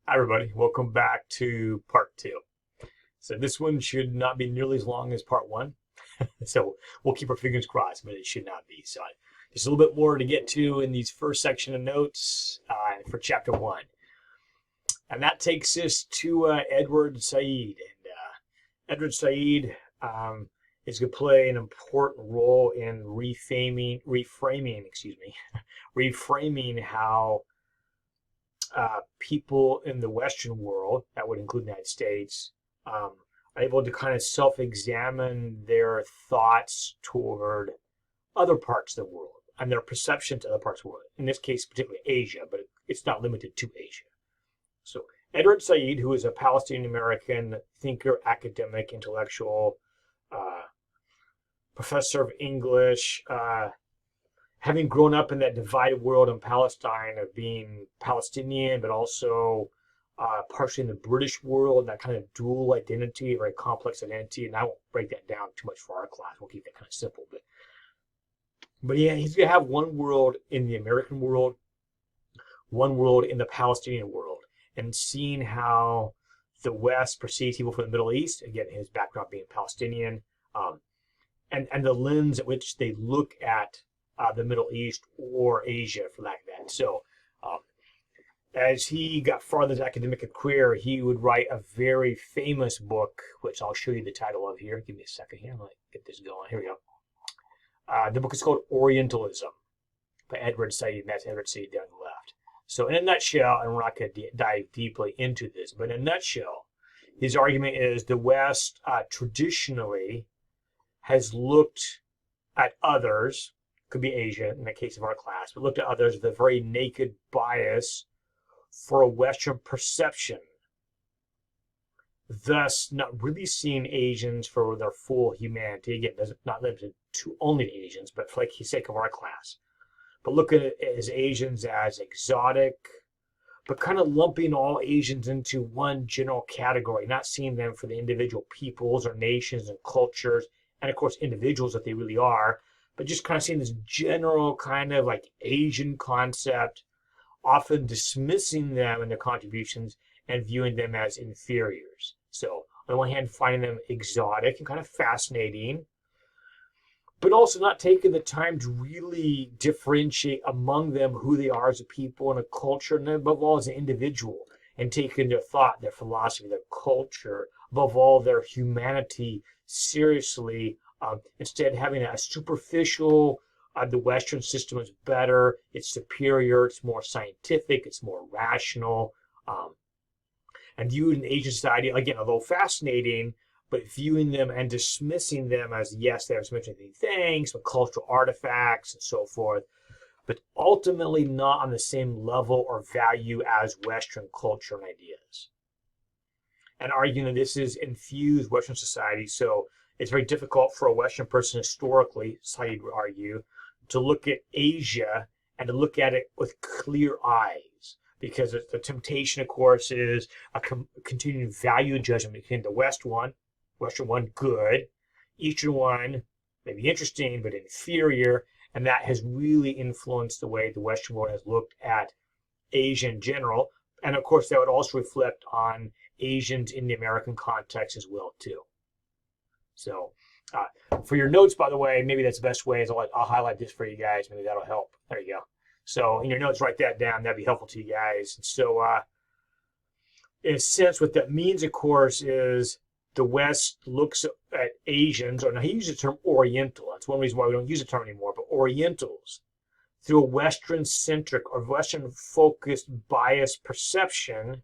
Hi everybody, welcome back to part two. So this one should not be nearly as long as part one. So we'll keep our fingers crossed, but it should not be. So just a little bit more to get to in these first section of notes for chapter one. And that takes us to Edward Said. And Edward Said is going to play an important role in reframing how people in the Western world, that would include the United States, are able to kind of self-examine their thoughts toward other parts of the world and their perception to other parts of the world. In this case, particularly Asia, but it's not limited to Asia. So Edward Said, who is a Palestinian-American thinker, academic, intellectual, professor of English, having grown up in that divided world in Palestine of being Palestinian, but also partially in the British world, that kind of dual identity, very complex identity. And I won't break that down too much for our class. We'll keep that kind of simple. But yeah, he's going to have one world in the American world, one world in the Palestinian world, and seeing how the West perceives people from the Middle East, again, his background being Palestinian, and the lens at which they look at the Middle East or Asia, for lack of that. So, as he got farther in his academic career, he would write a very famous book, which I'll show you the title of here. Give me a second here. I'm going to get this going. Here we go. The book is called Orientalism by Edward Said, and that's Edward Said down the left. So, in a nutshell, and we're not going to dive deeply into this, but in a nutshell, his argument is the West traditionally has looked at others, could be Asia in the case of our class, but looked at others with a very naked bias for a Western perception, thus not really seeing Asians for their full humanity. Again, not limited to only the Asians, but for the sake of our class. But looking at as Asians as exotic, but kind of lumping all Asians into one general category, not seeing them for the individual peoples or nations and cultures, and of course individuals that they really are, but just kind of seeing this general kind of like Asian concept, often dismissing them and their contributions and viewing them as inferiors. So on the one hand, finding them exotic and kind of fascinating, but also not taking the time to really differentiate among them who they are as a people and a culture, and above all as an individual, and taking their thought, their philosophy, their culture, above all their humanity seriously, instead having a superficial, the Western system is better, it's superior, it's more scientific, it's more rational, and viewing Asian society, again, although fascinating, but viewing them and dismissing them as, yes, they have some interesting things, some cultural artifacts and so forth, but ultimately not on the same level or value as Western culture and ideas. And arguing that this is infused Western society, so it's very difficult for a Western person historically, Said would argue, to look at Asia and to look at it with clear eyes. Because the temptation, of course, is a continuing value judgment between the Western one, good, Eastern one, maybe interesting, but inferior. And that has really influenced the way the Western world has looked at Asia in general. And of course, that would also reflect on Asians in the American context as well, too. So for your notes, by the way, maybe that's the best way is I'll highlight this for you guys. Maybe that'll help. There you go. So in your notes, write that down. That'd be helpful to you guys. So in a sense, what that means, of course, is the West looks at Asians, or now he uses the term Oriental. That's one reason why we don't use the term anymore, but Orientals, through a Western-centric or Western-focused bias perception.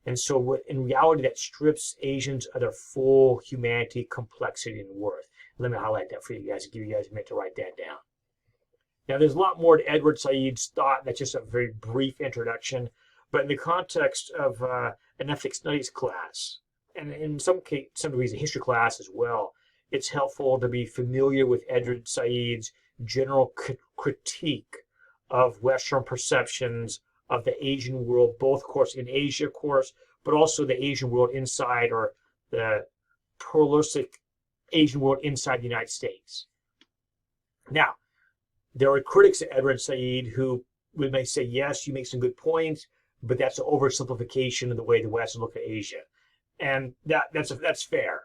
And so in reality, that strips Asians of their full humanity, complexity, and worth. Let me highlight that for you guys and give you guys a minute to write that down. Now, there's a lot more to Edward Said's thought. That's just a very brief introduction. But in the context of an ethics studies class, and in some degrees a history class as well, it's helpful to be familiar with Edward Said's general critique of Western perceptions of the Asian world, both, of course, in Asia, of course, but also the Asian world inside, or the pluralistic Asian world inside the United States. Now, there are critics of Edward Said who may say, yes, you make some good points, but that's an oversimplification of the way the West look at Asia, and that's fair.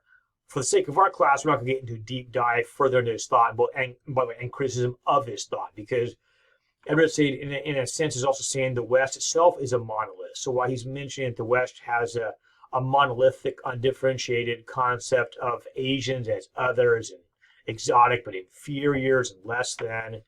For the sake of our class, we're not going to get into a deep dive further into his thought, and criticism of his thought, because Edward Said, in a sense, is also saying the West itself is a monolith. So while he's mentioning that the West has a monolithic, undifferentiated concept of Asians as others and exotic but inferiors and less than,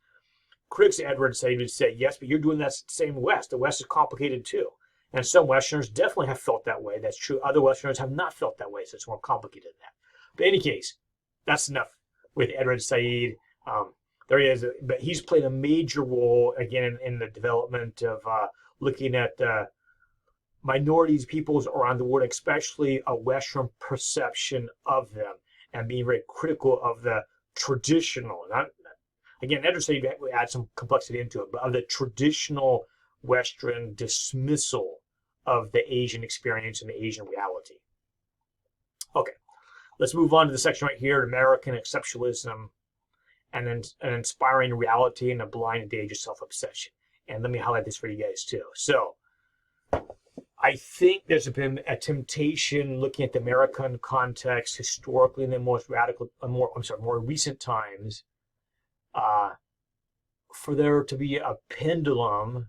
critics of Edward Said would say, yes, but you're doing that same West. The West is complicated too. And some Westerners definitely have felt that way. That's true. Other Westerners have not felt that way, so it's more complicated than that. But in any case, that's enough with Edward Said. There he is, but he's played a major role, again, in the development of looking at minorities, peoples around the world, especially a Western perception of them, and being very critical of the traditional, again, Edward Said would add some complexity into it, but of the traditional Western dismissal of the Asian experience and the Asian reality. Okay, let's move on to the section right here, American Exceptionalism, and then an inspiring reality and a blind and dangerous self-obsession. And let me highlight this for you guys too. So, I think there's been a temptation looking at the American context historically in the more recent times, for there to be a pendulum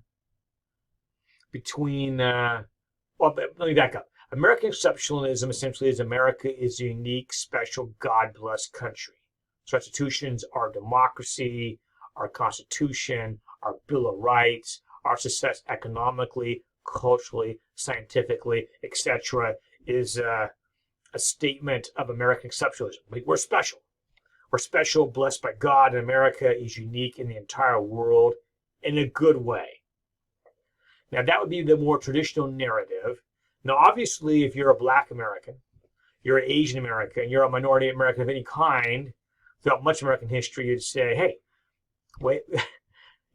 between, let me back up. American exceptionalism essentially is America is a unique, special, God-blessed country. So our institutions, our democracy, our Constitution, our Bill of Rights, our success economically, culturally, scientifically, etc., is a statement of American exceptionalism. We're special. We're special, blessed by God, and America is unique in the entire world in a good way. Now, that would be the more traditional narrative. Now, obviously, if you're a Black American, you're an Asian American, you're a minority American of any kind, throughout much American history, you'd say, hey, wait,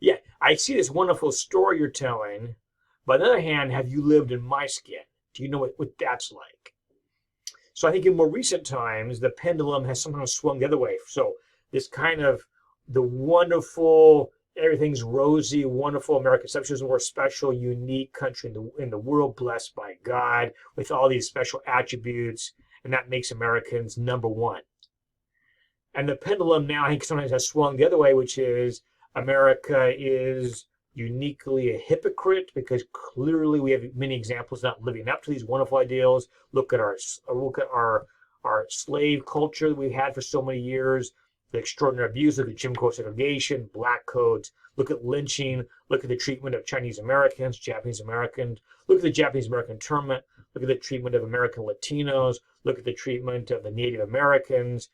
yeah, I see this wonderful story you're telling, but on the other hand, have you lived in my skin? Do you know what that's like? So I think in more recent times, the pendulum has somehow swung the other way. So this kind of the wonderful, everything's rosy, wonderful American exceptionalism, we're a special, unique country in the world, blessed by God, with all these special attributes, and that makes Americans number one. And the pendulum now, I think, sometimes has swung the other way, which is America is uniquely a hypocrite because clearly we have many examples not living up to these wonderful ideals. Look at our slave culture that we've had for so many years, the extraordinary abuse of the Jim Crow segregation, black codes. Look at lynching. Look at the treatment of Chinese Americans, Japanese Americans. Look at the Japanese American internment. Look at the treatment of American Latinos. Look at the treatment of the Native Americans.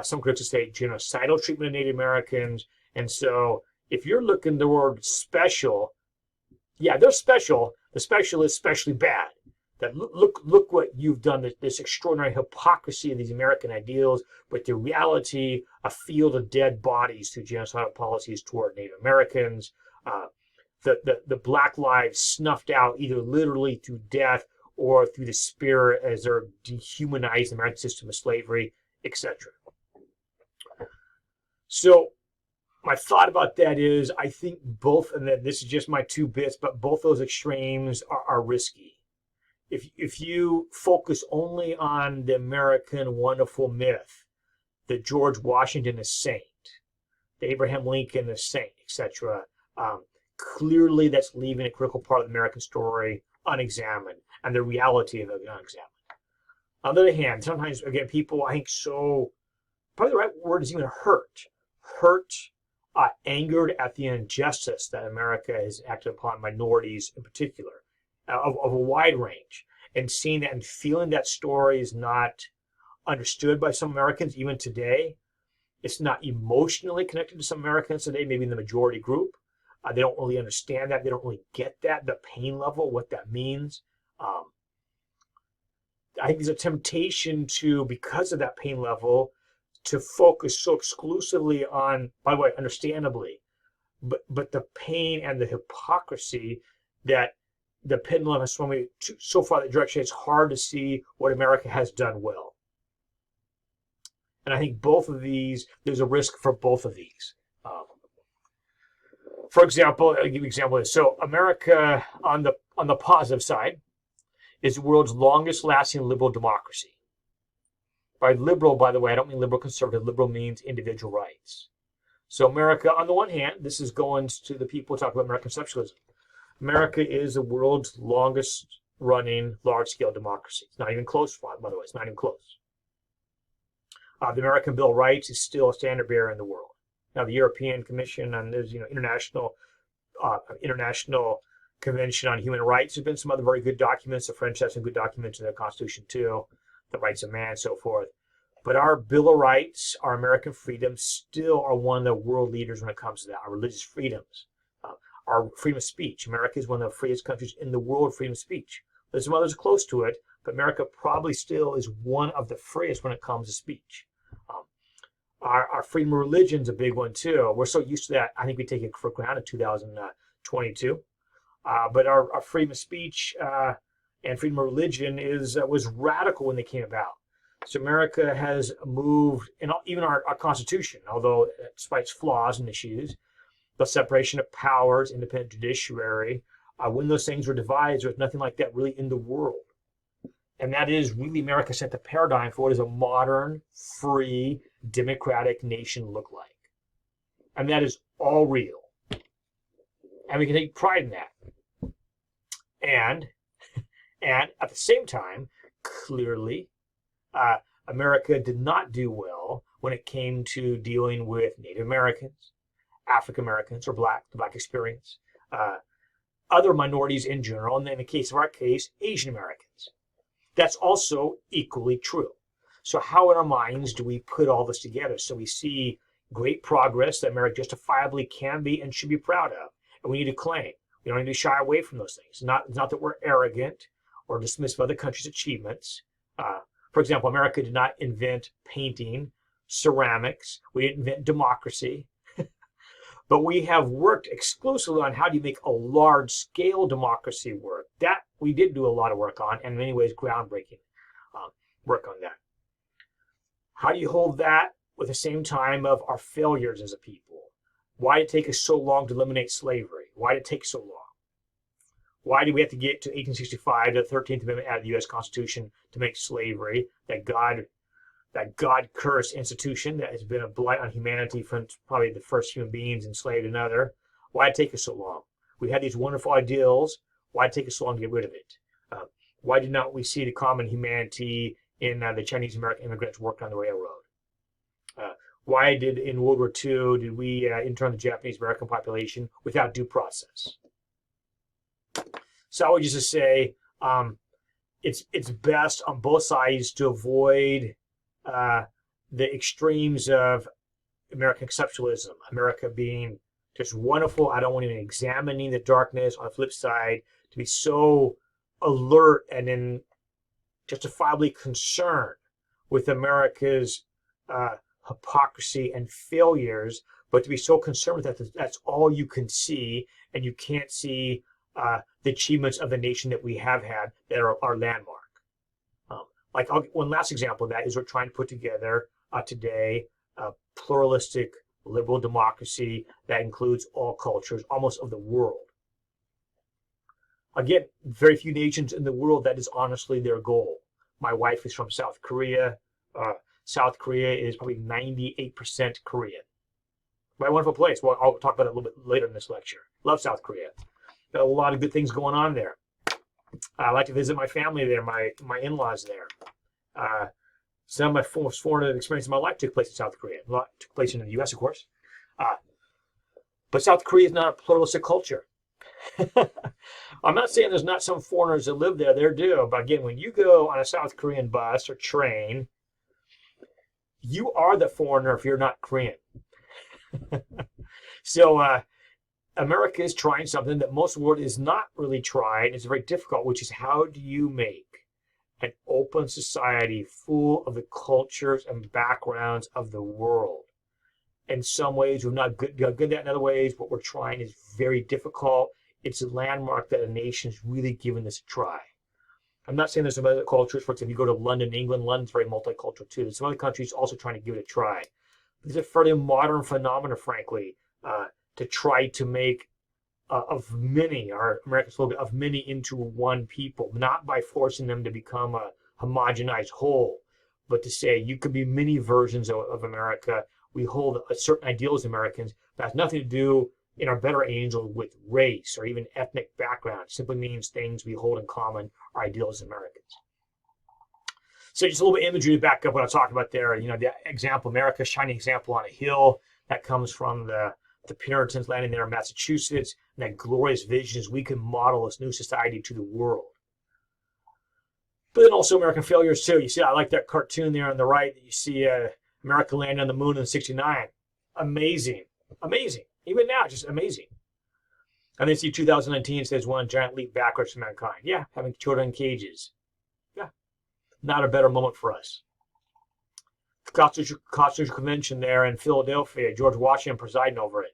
Some critics say genocidal treatment of Native Americans. And so if you're looking the word special, yeah, they're special. The special is especially bad. That look what you've done, this extraordinary hypocrisy of these American ideals, but the reality, a field of dead bodies through genocidal policies toward Native Americans, the Black lives snuffed out either literally through death or through the spirit as they're dehumanized the American system of slavery, etc. So my thought about that is, I think both, and this is just my 2 bits, but both those extremes are risky. If you focus only on the American wonderful myth, that George Washington is saint, that Abraham Lincoln is saint, etc., clearly that's leaving a critical part of the American story unexamined, and the reality of it unexamined. On the other hand, sometimes, again, people, I think, probably the right word is even hurt, angered at the injustice that America has acted upon minorities in particular, of a wide range, and seeing that and feeling that story is not understood by some Americans even today. It's not emotionally connected to some Americans today, maybe in the majority group. They don't really understand that. They don't really get that, the pain level, what that means. I think there's a temptation to, because of that pain level, to focus so exclusively on, by the way, understandably, but the pain and the hypocrisy that the pendulum has swung me so far that direction, it's hard to see what America has done well. And I think both of these, there's a risk for both of these. For example, I'll give you an example of this. So America, on on the positive side, is the world's longest lasting liberal democracy. By liberal, by the way, I don't mean liberal conservative. Liberal means individual rights. So America, on the one hand, this is going to the people who talk about American exceptionalism. America is the world's longest running large-scale democracy. It's not even close, by the way. It's not even close. The American Bill of Rights is still a standard bearer in the world. Now, the European Commission and there's international Convention on Human Rights. There's been some other very good documents. The French have some good documents in their Constitution too, the rights of man, and so forth. But our Bill of Rights, our American freedoms, still are one of the world leaders when it comes to that. Our religious freedoms, our freedom of speech. America is one of the freest countries in the world for freedom of speech. There's some others close to it, but America probably still is one of the freest when it comes to speech. Our freedom of religion is a big one too. We're so used to that, I think we take it for granted in 2022. But our freedom of speech and freedom of religion was radical when they came about. So America has moved, and even our Constitution, although despite its flaws and issues, the separation of powers, independent judiciary, when those things were devised, there was nothing like that really in the world. And that is really America set the paradigm for what does a modern, free, democratic nation look like. And that is all real. And we can take pride in that. And at the same time, clearly, America did not do well when it came to dealing with Native Americans, African Americans, or the Black experience, other minorities in general, and in the case of our case, Asian Americans. That's also equally true. So how in our minds do we put all this together so we see great progress that America justifiably can be and should be proud of, and we need to claim? We don't need to shy away from those things. It's not that we're arrogant or dismissive of other countries' achievements. For example, America did not invent painting, ceramics. We didn't invent democracy. But we have worked exclusively on how do you make a large-scale democracy work. That we did do a lot of work on, and in many ways groundbreaking work on that. How do you hold that with the same time of our failures as a people? Why did it take us so long to eliminate slavery? Why did it take so long? Why did we have to get to 1865, the 13th Amendment out of the U.S. Constitution to make slavery, that God-cursed institution that has been a blight on humanity from probably the first human beings enslaved another? Why did it take us so long? We had these wonderful ideals. Why did it take us so long to get rid of it? Why did not we see the common humanity in the Chinese American immigrants working on the railroad? Why did, in World War II, did we intern the Japanese American population without due process? So I would just say it's best on both sides to avoid the extremes of American exceptionalism. America being just wonderful. I don't want even examining the darkness. On the flip side, to be so alert and then justifiably concerned with America's hypocrisy and failures, but to be so concerned with that's all you can see, and you can't see the achievements of the nation that we have had that are our landmark. One last example of that is we're trying to put together today a pluralistic liberal democracy that includes all cultures, almost of the world. Again, very few nations in the world that is honestly their goal. My wife is from South Korea. South Korea is probably 98% Korean. A wonderful place. Well, I'll talk about it a little bit later in this lecture. Love South Korea. Got a lot of good things going on there. I like to visit my family there, my in-laws there. Some of my most foreign experiences in my life took place in South Korea. A lot took place in the U.S., of course. But South Korea is not a pluralistic culture. I'm not saying there's not some foreigners that live there. There do. But again, when you go on a South Korean bus or train, you are the foreigner if you're not Korean. So America is trying something that most of the world is not really trying. It's very difficult, which is how do you make an open society full of the cultures and backgrounds of the world? In some ways, we're not good at that. In other ways, what we're trying is very difficult. It's a landmark that a nation is really giving this a try. I'm not saying there's some other cultures. For example, if you go to London, England, London's very multicultural too. There's some other countries also trying to give it a try. It's a fairly modern phenomenon, frankly, to try to make of many, our American slogan, of many into one people, not by forcing them to become a homogenized whole, but to say you could be many versions of America. We hold a certain ideal as Americans that has nothing to do in our better angel with race or even ethnic background. It simply means things we hold in common are ideals as Americans. So just a little bit of imagery to back up what I was talking about there. You know, the example, America, shining example on a hill, that comes from the Puritans landing there in Massachusetts, and that glorious vision is we can model this new society to the world. But then also American failures too. You see, I like that cartoon there on the right. You see America landing on the moon in '69. Amazing. Amazing. Even now, just amazing. And then see 2019 says one giant leap backwards for mankind. Yeah, having children in cages. Yeah, not a better moment for us. The Constitutional Convention there in Philadelphia, George Washington presiding over it.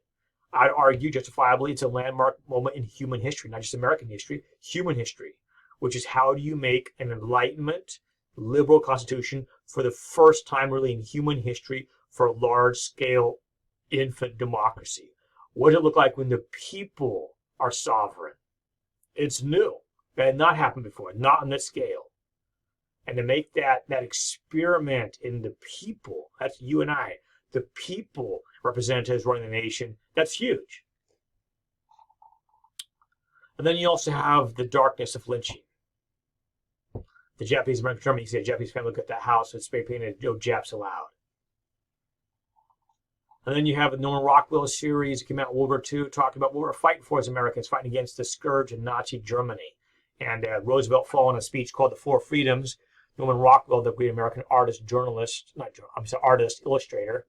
I'd argue justifiably it's a landmark moment in human history, not just American history, human history, which is how do you make an Enlightenment liberal constitution for the first time really in human history for a large-scale infant democracy. What does it look like when the people are sovereign? It's new. That had not happened before, not on this scale. And to make that experiment in the people, that's you and I, the people representatives running the nation, that's huge. And then you also have the darkness of lynching. The Japanese American Germany, you see a Japanese family look at that house with spray painted, no Japs allowed. And then you have the Norman Rockwell series that came out in World War II, talking about what we're fighting for as Americans, fighting against the scourge of Nazi Germany. And Roosevelt following a speech called The Four Freedoms. Norman Rockwell, the great American artist, illustrator,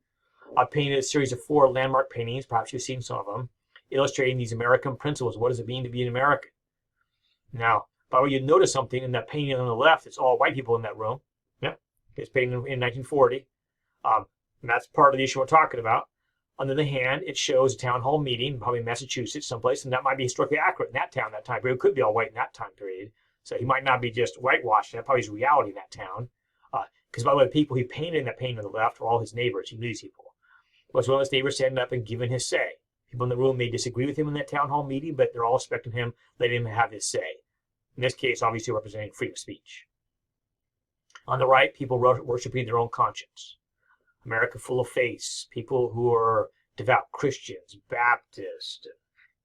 painted a series of 4 landmark paintings, perhaps you've seen some of them, illustrating these American principles. What does it mean to be an American? Now, by the way, you notice something in that painting on the left, it's all white people in that room. Yeah, it's painted in 1940. And that's part of the issue we're talking about. On the other hand, it shows a town hall meeting, probably in Massachusetts, someplace, and that might be historically accurate in that town, that time period. It could be all white in that time period. So he might not be just whitewashed. That probably is reality in that town. Because by the way, the people he painted in that painting on the left were all his neighbors. He knew these people. Was one of his neighbors standing up and giving his say. People in the room may disagree with him in that town hall meeting, but they're all respecting him, letting him have his say. In this case, obviously representing freedom of speech. On the right, people worshiping their own conscience. America full of faiths, people who are devout Christians, Baptists, and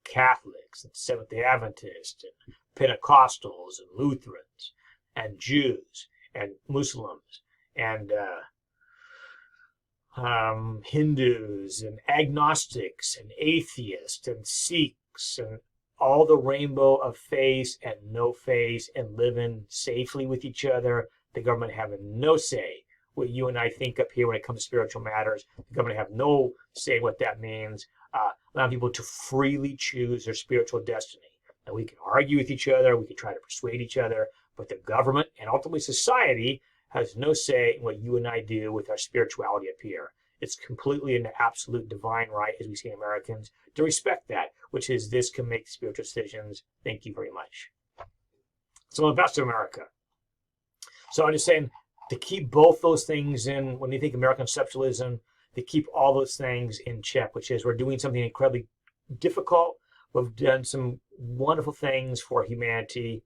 Catholics, and Seventh-day Adventists, and Pentecostals, and Lutherans, and Jews, and Muslims, and Hindus, and agnostics, and atheists, and Sikhs, and all the rainbow of faith and no faith, and living safely with each other, the government having no say what you and I think up here when it comes to spiritual matters. The government have no say what that means. Allowing people to freely choose their spiritual destiny. And we can argue with each other, we can try to persuade each other, but the government and ultimately society has no say in what you and I do with our spirituality up here. It's completely an absolute divine right, as we see in Americans, to respect that, which is this can make spiritual decisions. Thank you very much. So the best of America. So I'm just saying, to keep both those things in, when you think American exceptionalism, to keep all those things in check, which is we're doing something incredibly difficult. We've done some wonderful things for humanity,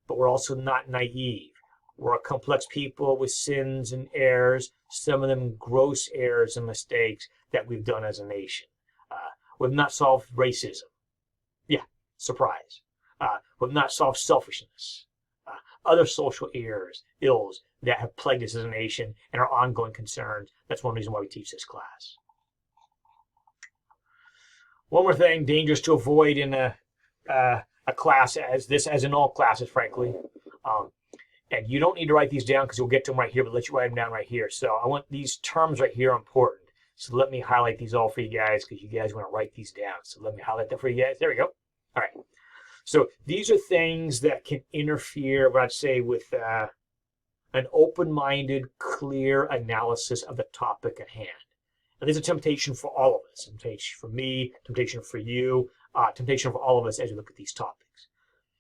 but we're also not naive. We're a complex people with sins and errors, some of them gross errors and mistakes that we've done as a nation. We've not solved racism. Yeah, surprise. We've not solved selfishness. Other social ills that have plagued us as a nation and are ongoing concerns. That's one reason why we teach this class. One more thing, dangerous to avoid in a class as in all classes, frankly. And you don't need to write these down because you'll get to them right here, but let you write them down right here. So I want these terms right here are important. So let me highlight these all for you guys because you guys want to write these down. So let me highlight that for you guys. There we go. All right. So these are things that can interfere, what I'd say, with an open-minded, clear analysis of the topic at hand. And there's a temptation for all of us. Temptation for me, temptation for you, temptation for all of us as we look at these topics.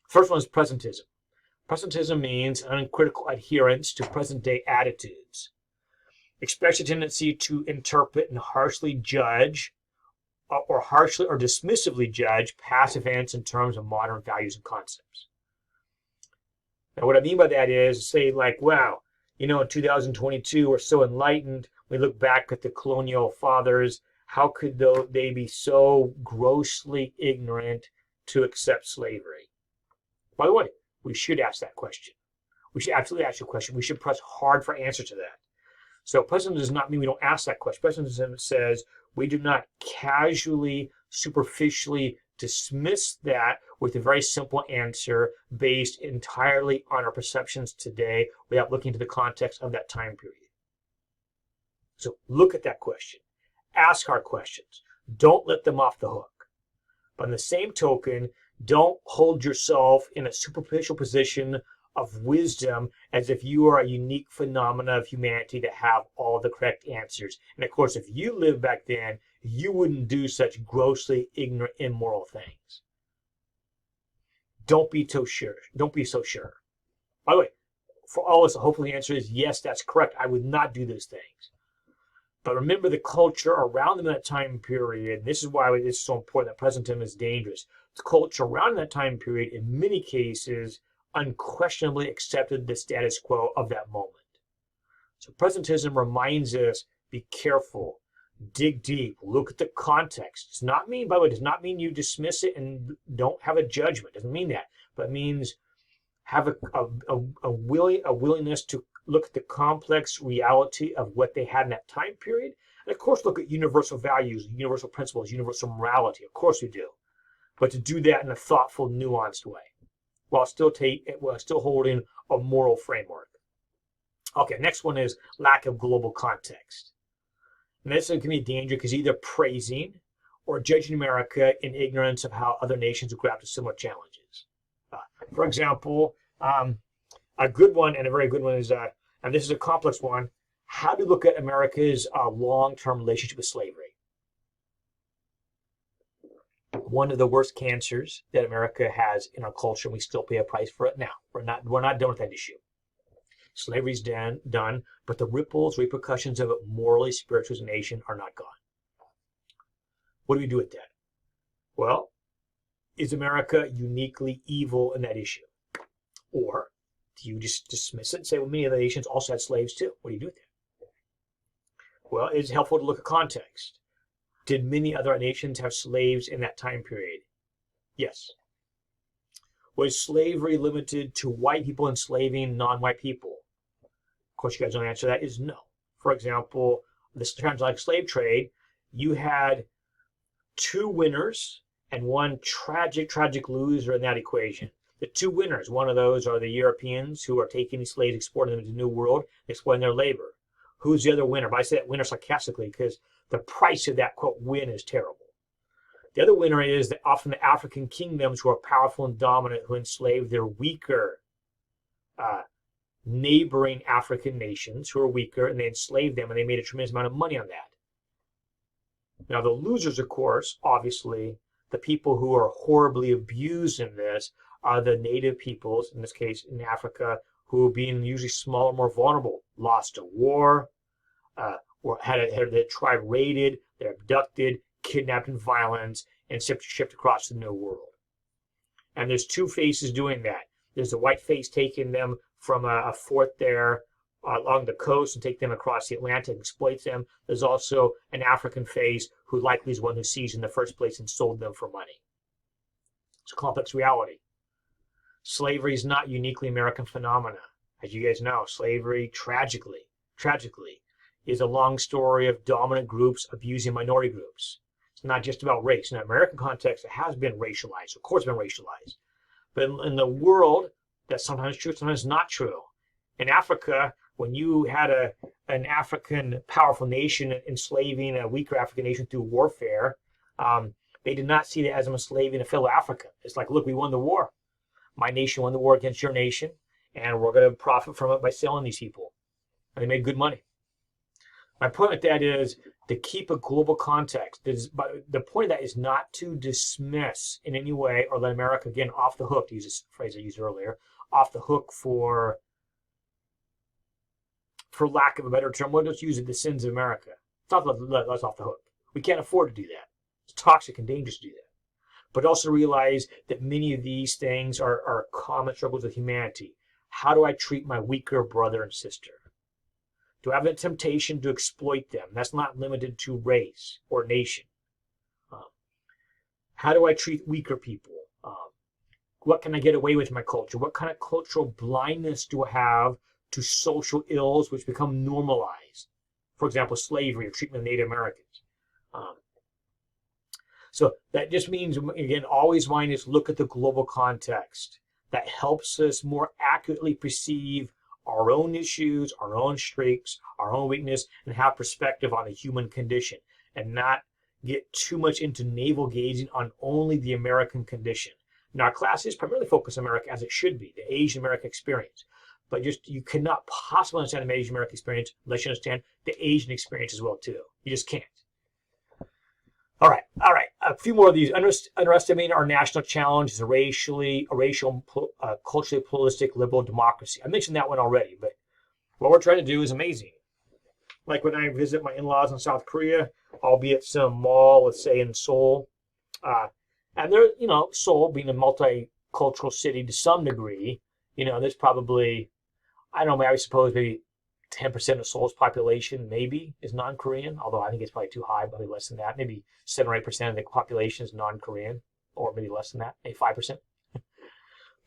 First one is presentism. Presentism means an uncritical adherence to present-day attitudes. Express a tendency to interpret and harshly judge or harshly or dismissively judge past events in terms of modern values and concepts. Now, what I mean by that is say like, wow, in 2022, we're so enlightened. We look back at the colonial fathers. How could they be so grossly ignorant to accept slavery? By the way, we should ask that question. We should absolutely ask the question. We should press hard for answer to that. So Presentism does not mean we don't ask that question. Presentism says we do not casually, superficially dismiss that with a very simple answer based entirely on our perceptions today without looking to the context of that time period. So look at that question. Ask hard questions. Don't let them off the hook. But on the same token, don't hold yourself in a superficial position of wisdom as if you are a unique phenomena of humanity that have all the correct answers. And of course, if you lived back then, you wouldn't do such grossly ignorant, immoral things. Don't be so sure. Don't be so sure. By the way, for all of us, hopefully the answer is yes, that's correct. I would not do those things. But remember the culture around them in that time period. And this is why it's so important that Presentism is dangerous. The culture around that time period, in many cases, unquestionably accepted the status quo of that moment. So Presentism reminds us, be careful, dig deep, look at the context. Does not mean, by the way, does not mean you dismiss it and don't have a judgment. Doesn't mean that, but it means have a willingness to look at the complex reality of what they had in that time period. And of course, look at universal values, universal principles, universal morality. Of course we do. But to do that in a thoughtful, nuanced way, while still holding a moral framework. Okay, next one is lack of global context. And this can be a danger because either praising or judging America in ignorance of how other nations would grapple with similar challenges. For example, a good one and a very good one is, and this is a complex one, how to look at America's long-term relationship with slavery. One of the worst cancers that America has in our culture, and we still pay a price for it now. We're not done with that issue. Slavery's done, but the repercussions of it morally, spiritually as a nation are not gone. What do we do with that? Well, is America uniquely evil in that issue? Or do you just dismiss it and say, well, many other nations also had slaves too? What do you do with that? Well, it's helpful to look at context. Did many other nations have slaves in that time period? Yes. Was slavery limited to white people enslaving non-white people? Of course, you guys don't answer that is no. For example, this transatlantic slave trade, you had two winners and one tragic loser in that equation. The two winners, one of those are the Europeans who are taking these slaves, exporting them to the New World, exploiting their labor. Who's the other winner? But I say that winner sarcastically because the price of that, quote, win is terrible. The other winner is that often the African kingdoms who are powerful and dominant who enslaved their weaker neighboring African nations who are weaker, and they enslaved them, and they made a tremendous amount of money on that. Now, the losers, of course, obviously, the people who are horribly abused in this are the native peoples, in this case in Africa, who being usually smaller, more vulnerable, lost to war, or had their tribe raided, they're abducted, kidnapped in violence, and shipped across the New World. And there's two faces doing that. There's the white face taking them from a fort there along the coast and take them across the Atlantic and exploits them. There's also an African face who likely is one who seized in the first place and sold them for money. It's a complex reality. Slavery is not uniquely American phenomena. As you guys know, slavery tragically, is a long story of dominant groups abusing minority groups. It's not just about race. In the American context, it has been racialized. Of course, it's been racialized. But in the world, that's sometimes true, sometimes not true. In Africa, when you had an African powerful nation enslaving a weaker African nation through warfare, they did not see that as I'm enslaving a fellow African. It's like, look, we won the war. My nation won the war against your nation, and we're going to profit from it by selling these people. And they made good money. My point with that is to keep a global context. But the point of that is not to dismiss in any way or let America, again, off the hook, to use this phrase I used earlier, off the hook for lack of a better term. We'll just use it, the sins of America. It's not let us off the hook. We can't afford to do that. It's toxic and dangerous to do that. But also realize that many of these things are common struggles of humanity. How do I treat my weaker brother and sister? Do I have a temptation to exploit them? That's not limited to race or nation. How do I treat weaker people? What can I get away with in my culture? What kind of cultural blindness do I have to social ills which become normalized? For example, slavery or treatment of Native Americans. So that just means, again, always mind is look at the global context. That helps us more accurately perceive our own issues, our own strengths, our own weakness, and have perspective on the human condition, and not get too much into navel gazing on only the American condition. Now, our class is primarily focused on America, as it should be, the Asian American experience. But just you cannot possibly understand the Asian American experience unless you understand the Asian experience as well, too. You just can't. All right. A few more of these. Underestimating our national challenge is a racial, culturally pluralistic liberal democracy. I mentioned that one already, but what we're trying to do is amazing. Like when I visit my in-laws in South Korea, I'll be at some mall, let's say in Seoul, and there, Seoul being a multicultural city to some degree, there's probably, I don't know, I suppose maybe 10% of Seoul's population maybe is non-Korean, although I think it's probably too high, probably less than that. Maybe 7 or 8% of the population is non-Korean, or maybe less than that, maybe 5%.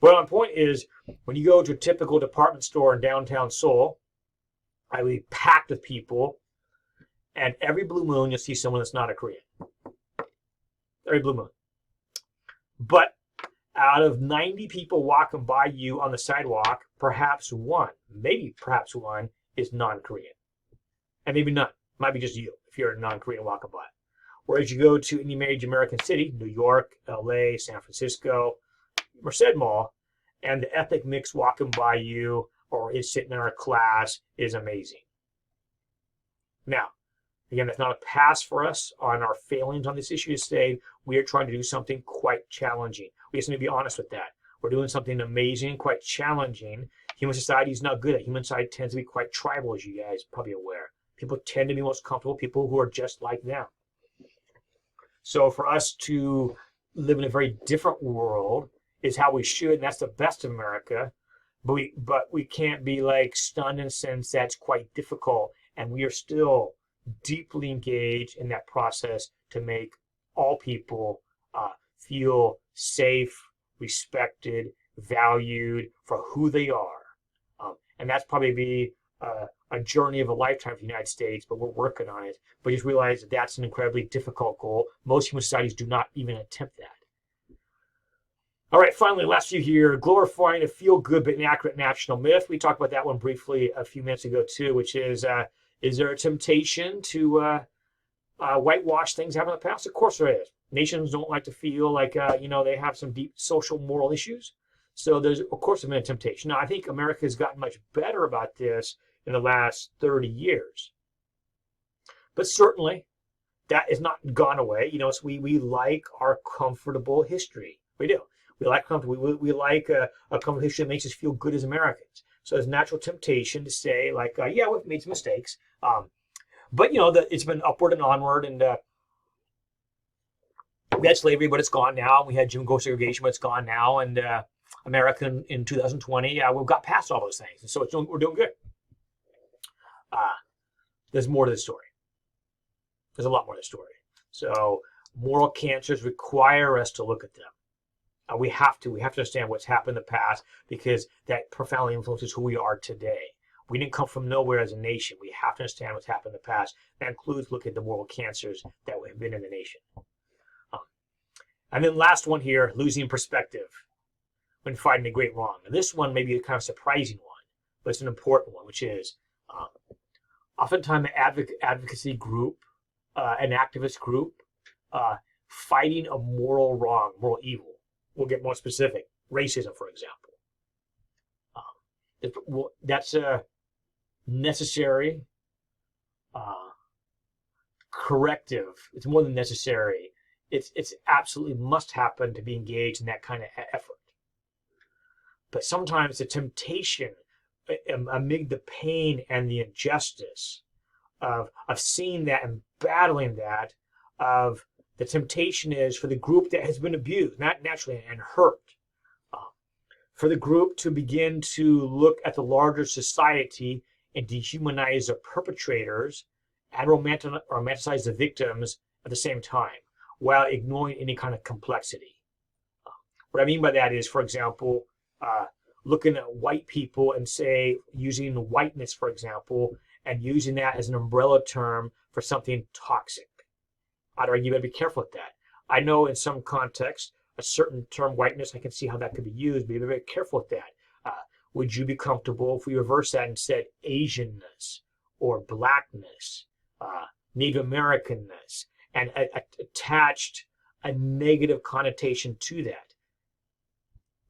But my point is, when you go to a typical department store in downtown Seoul, I will be packed with people, and every blue moon you'll see someone that's not a Korean. Every blue moon. But out of 90 people walking by you on the sidewalk, perhaps one is non-Korean. And maybe none. Might be just you, if you're a non-Korean walking by. Whereas you go to any major American city, New York, LA, San Francisco, Merced Mall, and the ethnic mix walking by you or is sitting in our class is amazing. Now, again, that's not a pass for us on our failings on this issue to say we are trying to do something quite challenging. We just need to be honest with that. We're doing something amazing, quite challenging. Human society is not good at it. Human society tends to be quite tribal, as you guys are probably aware. People tend to be most comfortable, people who are just like them. So for us to live in a very different world is how we should, and that's the best of America. But we can't be like stunned in a sense that's quite difficult, and we are still deeply engaged in that process to make all people feel safe, respected, valued for who they are. And that's probably be a journey of a lifetime for the United States, but we're working on it. But just realize that that's an incredibly difficult goal. Most human societies do not even attempt that. All right, finally, last few here. Glorifying a feel-good but inaccurate national myth. We talked about that one briefly a few minutes ago, too, which is there a temptation to whitewash things happened in the past? Of course there is. Nations don't like to feel like, they have some deep social moral issues. So there's, of course, been a temptation. Now, I think America has gotten much better about this in the last 30 years. But certainly, that has not gone away. So we like our comfortable history. We do. We like we like a comfortable history that makes us feel good as Americans. So there's natural temptation to say, like, yeah, we've made some mistakes. But, it's been upward and onward. And we had slavery, but it's gone now. We had Jim Crow segregation, but it's gone now. And America in 2020, we've got past all those things. And so we're doing good. There's more to the story. There's a lot more to the story. So moral cancers require us to look at them. We have to understand what's happened in the past because that profoundly influences who we are today. We didn't come from nowhere as a nation. We have to understand what's happened in the past. That includes looking at the moral cancers that have been in the nation. And then last one here, losing perspective when fighting the great wrong. And this one may be a kind of surprising one, but it's an important one, which is oftentimes an advocacy group, an activist group, fighting a moral wrong, moral evil. We'll get more specific. Racism, for example. That's a necessary corrective. It's more than necessary. It's absolutely must happen to be engaged in that kind of effort. But sometimes the temptation amid the pain and the injustice of seeing that and battling that, of The temptation is for the group that has been abused, not naturally, and hurt, for the group to begin to look at the larger society and dehumanize the perpetrators and romanticize the victims at the same time, while ignoring any kind of complexity. What I mean by that is, for example, looking at white people and say, using whiteness, for example, and using that as an umbrella term for something toxic. I'd argue you better be careful with that. I know in some contexts, a certain term, whiteness, I can see how that could be used, but you better be careful with that. Would you be comfortable if we reverse that and said Asianness or blackness, Native Americanness, and attached a negative connotation to that?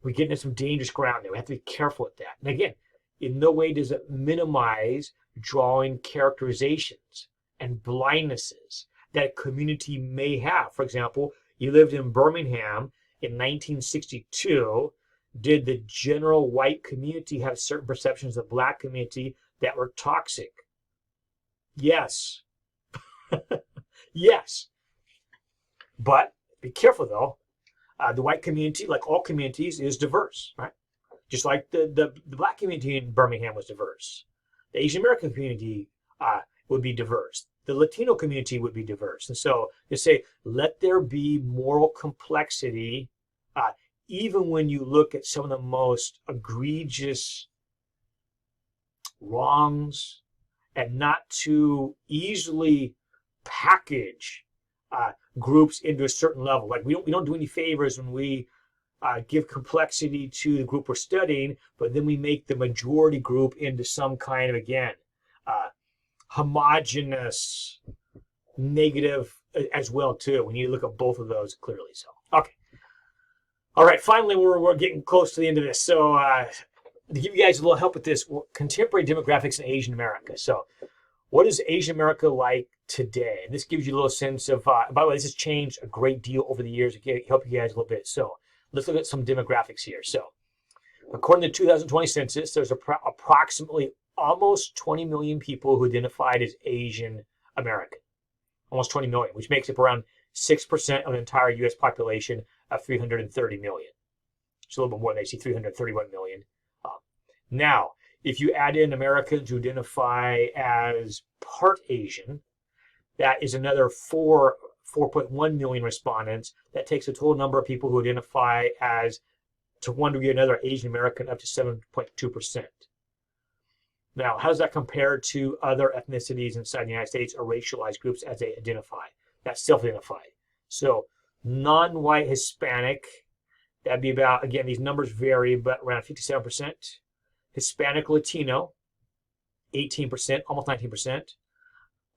We get into some dangerous ground there. We have to be careful with that. And again, in no way does it minimize drawing characterizations and blindnesses that a community may have. For example, you lived in Birmingham in 1962. Did the general white community have certain perceptions of the black community that were toxic? Yes. Yes. But be careful, though. The white community, like all communities, is diverse, right? Just like the black community in Birmingham was diverse. The Asian American community would be diverse. The Latino community would be diverse. And so you say, let there be moral complexity, even when you look at some of the most egregious wrongs, and not to easily package groups into a certain level. Like we don't do any favors when we give complexity to the group we're studying, but then we make the majority group into some kind of, again, homogenous negative as well too. We need to look at both of those clearly. So okay, all right. Finally, we're getting close to the end of this. So to give you guys a little help with this, contemporary demographics in Asian America. So what is Asian America like today? And this gives you a little sense of. By the way, this has changed a great deal over the years. To help you guys a little bit. So let's look at some demographics here. So according to the 2020 census, there's approximately almost 20 million people who identified as Asian American. Almost 20 million, which makes up around 6% of the entire U.S. population of 330 million. It's a little bit more than they see, 331 million. Now, if you add in Americans who identify as part Asian, that is another 4.1 million respondents. That takes the total number of people who identify as, to one degree or another, Asian American up to 7.2%. Now, how does that compare to other ethnicities inside the United States or racialized groups as they identify? That's self-identified. So non-white Hispanic, that'd be about, again, these numbers vary, but around 57%. Hispanic Latino, 18%, almost 19%.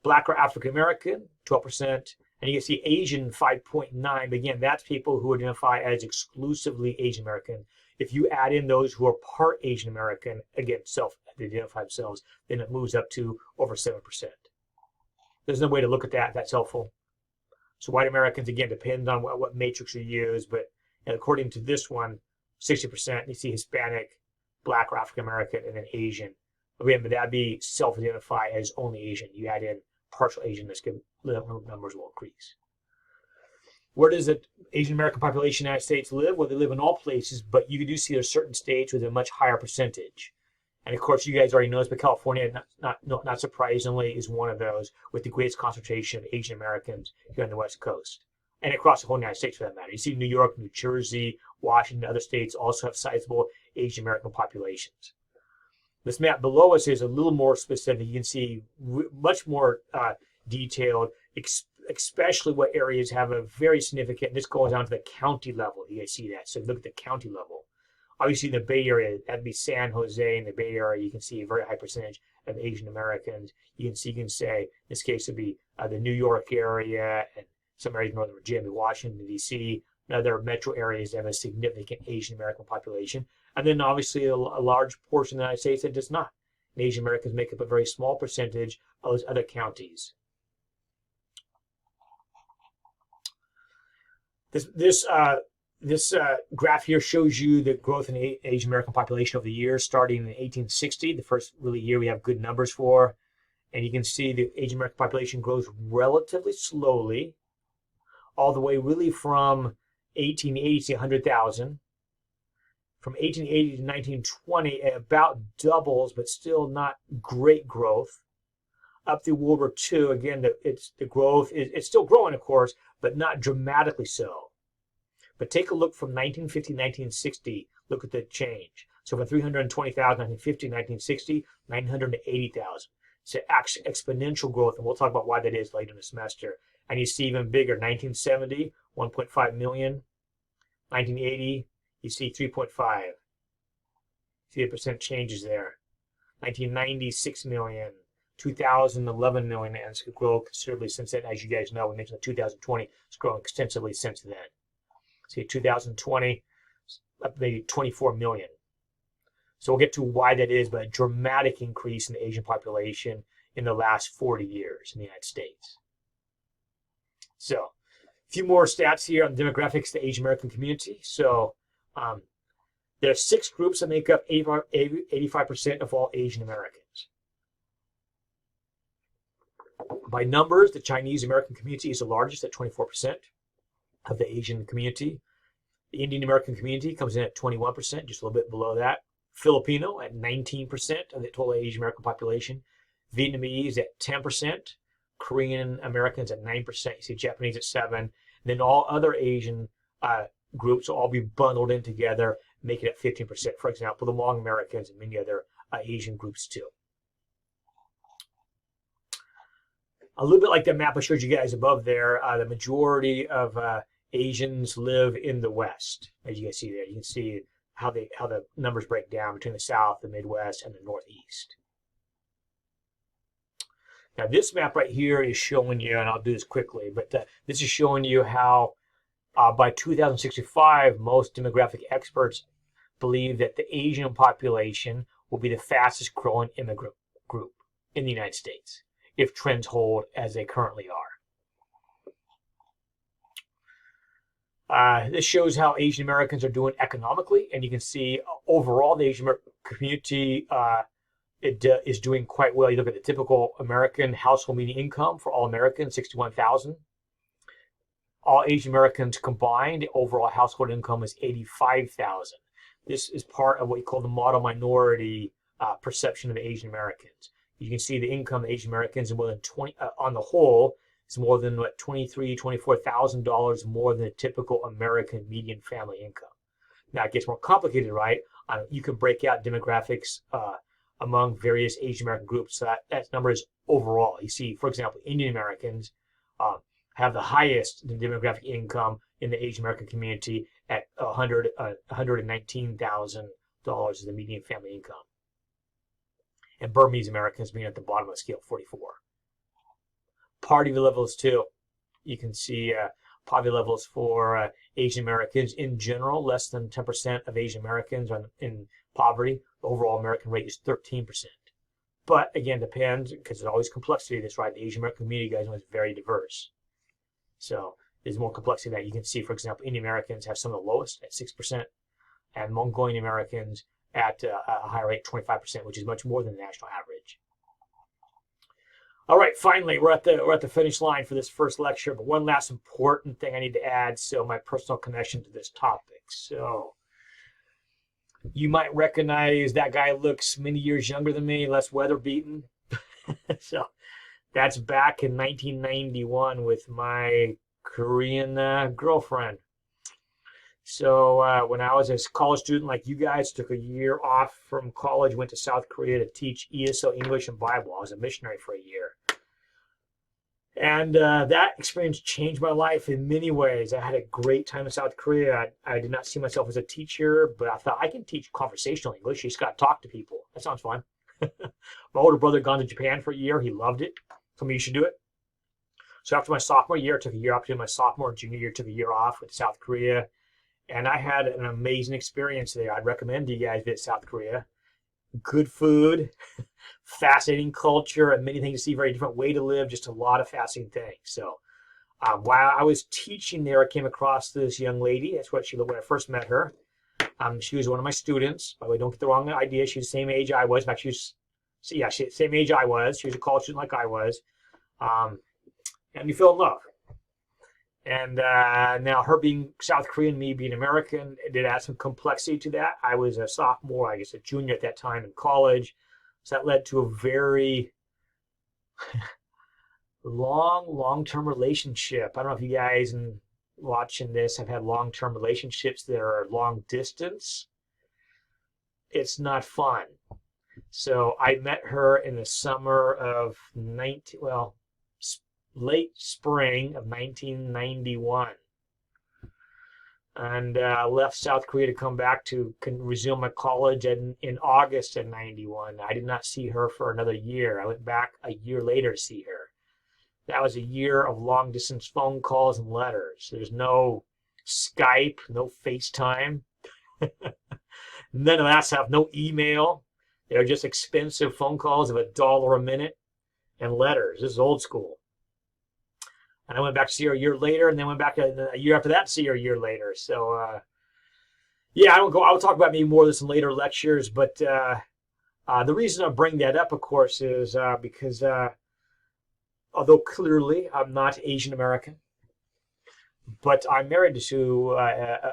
Black or African American, 12%. And you can see Asian, 5.9%. Again, that's people who identify as exclusively Asian American. If you add in those who are part Asian American, again, self-identify themselves, then it moves up to over 7%. There's no way to look at that. That's helpful. So white Americans, again, depends on what matrix you use. But according to this one, 60%. You see Hispanic, Black or African American, and then Asian. Again, but that'd be self-identify as only Asian. You add in partial Asian, this numbers will increase. Where does the Asian American population in the United States live? Well, they live in all places, but you do see there's certain states with a much higher percentage. And of course, you guys already know this, but California, not surprisingly, is one of those with the greatest concentration of Asian Americans here on the West Coast. And across the whole United States for that matter. You see New York, New Jersey, Washington, other states also have sizable Asian American populations. This map below us is a little more specific. You can see much more detailed, especially what areas have a very significant, this goes down to the county level. You guys see that. So look at the county level. Obviously, in the Bay Area, that'd be San Jose. In the Bay Area, you can see a very high percentage of Asian Americans. You can say, in this case, it'd be the New York area and some areas in Northern Virginia, Washington, D.C., and other metro areas that have a significant Asian American population. And then obviously a large portion of the United States that does not. And Asian Americans make up a very small percentage of those other counties. This graph here shows you the growth in the Asian American population over the years, starting in 1860, the first really year we have good numbers for. And you can see the Asian American population grows relatively slowly, all the way really from 1880 to 100,000. From 1880 to 1920, it about doubles, but still not great growth. Up through World War II, again, the growth it's still growing, of course, but not dramatically so. But take a look from 1950 to 1960. Look at the change. So from 320,000 1950 to 1960, 980,000. It's an exponential growth, and we'll talk about why that is later in the semester. And you see even bigger. 1970, 1.5 million. 1980, you see 3.5. See the percent changes there. 1990, 6 million. 2011 million, and it's grown considerably since then. As you guys know, we mentioned 2020. It's grown extensively since then. See, 2020, up maybe 24 million. So we'll get to why that is, but a dramatic increase in the Asian population in the last 40 years in the United States. So, a few more stats here on demographics of the Asian American community. So, there are 6 groups that make up 85% of all Asian Americans. By numbers, the Chinese American community is the largest at 24% of the Asian community. The Indian American community comes in at 21%, just a little bit below that. Filipino at 19% of the total Asian American population. Vietnamese at 10%. Korean Americans at 9%. You see Japanese at 7%. And then all other Asian groups will all be bundled in together, making it 15%. For example, the Hmong Americans and many other Asian groups too. A little bit like that map I showed you guys above there, the majority of Asians live in the West. As you guys see there, you can see how the numbers break down between the South, the Midwest, and the Northeast. Now this map right here is showing you, and I'll do this quickly, but this is showing you how by 2065, most demographic experts believe that the Asian population will be the fastest growing immigrant group in the United States, if trends hold as they currently are. This shows how Asian Americans are doing economically, and you can see overall the Asian community is doing quite well. You look at the typical American household median income for all Americans, $61,000. All Asian Americans combined, the overall household income is $85,000. This is part of what you call the model minority perception of Asian Americans. You can see the income of Asian Americans is more than 20 on the whole. It's more than what $24,000 more than a typical American median family income. Now it gets more complicated, right? You can break out demographics among various Asian American groups. So that number is overall. You see, for example, Indian Americans have the highest demographic income in the Asian American community at $119,000 is the median family income. And Burmese Americans being at the bottom of the scale, 44. Poverty levels too. You can see poverty levels for Asian Americans in general, less than 10% of Asian Americans are in poverty. The overall American rate is 13%. But again, depends, because there's always complexity to this, right? The Asian American community, guys, is very diverse. So there's more complexity that you can see. For example, Indian Americans have some of the lowest at 6%, and Mongolian Americans at a higher rate, 25%, which is much more than the national average. All right, finally, we're at the finish line for this first lecture, but one last important thing I need to add, so my personal connection to this topic. So you might recognize that guy looks many years younger than me, less weather-beaten. So that's back in 1991 with my Korean girlfriend. So when I was a college student like you guys, took a year off from college, went to South Korea to teach ESL English and Bible. I was a missionary for a year. And that experience changed my life in many ways. I had a great time in South Korea. I did not see myself as a teacher, but I thought I can teach conversational English. You just got to talk to people. That sounds fun. My older brother had gone to Japan for a year. He loved it. Told me you should do it. So after my sophomore year, I took a year off. My sophomore and junior year, took a year off with South Korea. And I had an amazing experience there. I'd recommend you guys visit South Korea. Good food, fascinating culture, and many things to see, very different way to live, just a lot of fascinating things. So while I was teaching there, I came across this young lady. That's what she looked when I first met her. She was one of my students. By the way, don't get the wrong idea. She was the same age I was. In fact, she was the same age I was. She was a college student like I was. And we fell in love. And now her being South Korean, me being American, it did add some complexity to that. I was a sophomore, I guess a junior at that time in college. So that led to a very long-term relationship. I don't know if you guys watching this have had long-term relationships that are long distance. It's not fun. So I met her in the summer of late spring of 1991, and left South Korea to come back to resume my college in August of 91. I did not see her for another year. I went back a year later to see her. That was a year of long distance phone calls and letters. There's no Skype, no FaceTime, none of that stuff, no email. They're just expensive phone calls of $1 a minute and letters. This is old school. And I went back to see her a year later, and then went back a year after that to see her a year later. So, yeah, I'll talk about maybe more of this in later lectures. But the reason I bring that up, of course, is because although clearly I'm not Asian American, but I'm married to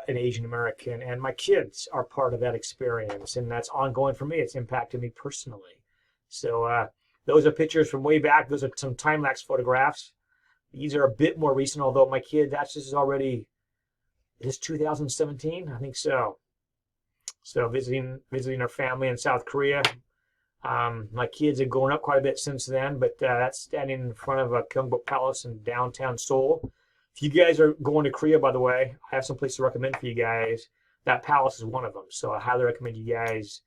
an Asian American, and my kids are part of that experience, and that's ongoing for me. It's impacted me personally. So those are pictures from way back. Those are some time-lapse photographs. These are a bit more recent, although my kid, this is already, is 2017? I think so. So visiting our family in South Korea. My kids have grown up quite a bit since then, but that's standing in front of a Gyeongbok Palace in downtown Seoul. If you guys are going to Korea, by the way, I have some places to recommend for you guys. That palace is one of them, so I highly recommend you guys.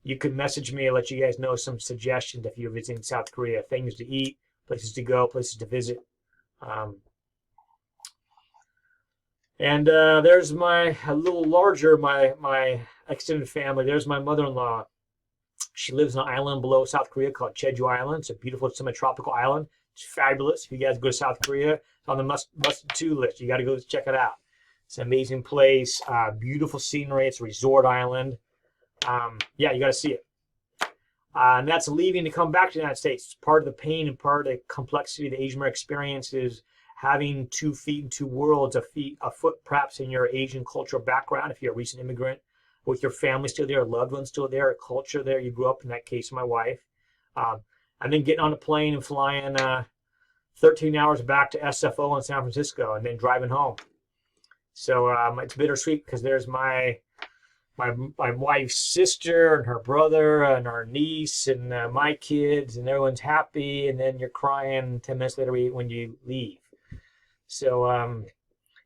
You can message me and let you guys know some suggestions if you're visiting South Korea, things to eat, places to go, places to visit. And there's a little larger, my extended family. There's my mother-in-law. She lives on an island below South Korea called Jeju Island. It's a beautiful semi-tropical island. It's fabulous. If you guys go to South Korea, it's on the must-do list. You got to go check it out. It's an amazing place, beautiful scenery. It's a resort island. Yeah, you got to see it. And that's leaving to come back to the United States. It's part of the pain and part of the complexity of the Asian American experience is having 2 feet in 2 worlds, a foot perhaps in your Asian cultural background, if you're a recent immigrant, with your family still there, loved ones still there, a culture there. You grew up, in that case, my wife. And then getting on a plane and flying 13 hours back to SFO in San Francisco and then driving home. So it's bittersweet because there's my wife's sister and her brother and our niece and my kids, and everyone's happy, and then you're crying 10 minutes later when you leave. So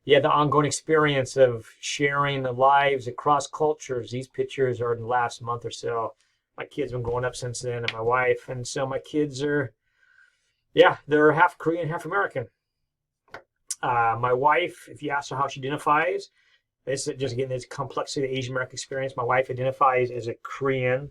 yeah, the ongoing experience of sharing the lives across cultures. These pictures are in the last month or so. My kids have been growing up since then, and my wife. And so my kids are, yeah, they're half Korean, half American. My wife, if you ask her how she identifies, this is just, again, this complexity of the Asian American experience. My wife identifies as a Korean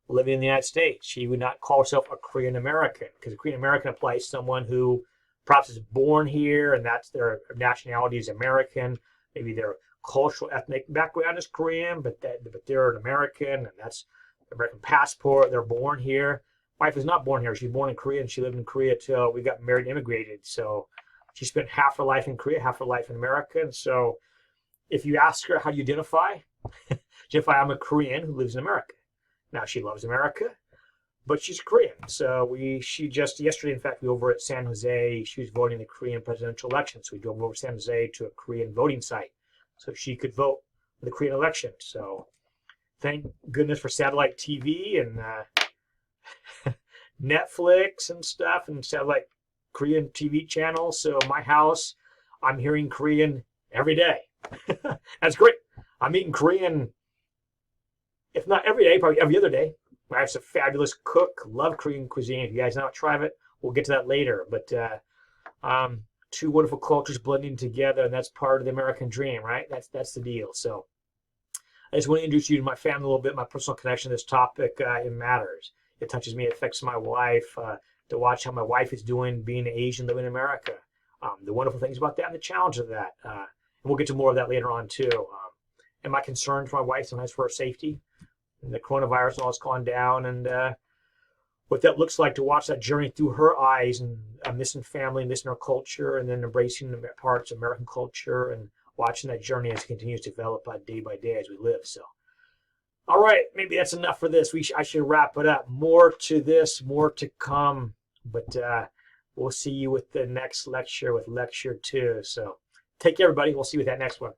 living in the United States. She would not call herself a Korean American, because a Korean American applies to someone who perhaps is born here and that's their nationality is American. Maybe their cultural ethnic background is Korean, but they're an American, and that's American passport. They're born here. My wife is not born here. She's born in Korea, and she lived in Korea till we got married and immigrated. So she spent half her life in Korea, half her life in America. And so if you ask her, how do you identify? I'm a Korean who lives in America. Now, she loves America, but she's Korean. So she just yesterday, in fact, we were over at San Jose. She was voting in the Korean presidential election. So we drove over to San Jose to a Korean voting site so she could vote in the Korean election. So thank goodness for satellite TV and Netflix and stuff and satellite Korean TV channels. So my house, I'm hearing Korean every day. That's great. I'm eating Korean, if not every day, probably every other day. My wife's a fabulous cook. Love Korean cuisine. If you guys not try it, we'll get to that later. But 2 wonderful cultures blending together, and that's part of the American dream, right? That's the deal. So I just want to introduce you to my family a little bit, my personal connection to this topic. It matters. It touches me. It affects my wife. To watch how my wife is doing being Asian living in America. The wonderful things about that and the challenge of that. And we'll get to more of that later on, too. And my concern for my wife sometimes for her safety. And the coronavirus and all has gone down. And what that looks like to watch that journey through her eyes and missing family, missing our culture, and then embracing the parts of American culture and watching that journey as it continues to develop day by day as we live. So, all right, maybe that's enough for this. I should wrap it up. More to this, more to come. But we'll see you with the next lecture, with lecture 2. So take care, everybody. We'll see you with that next one.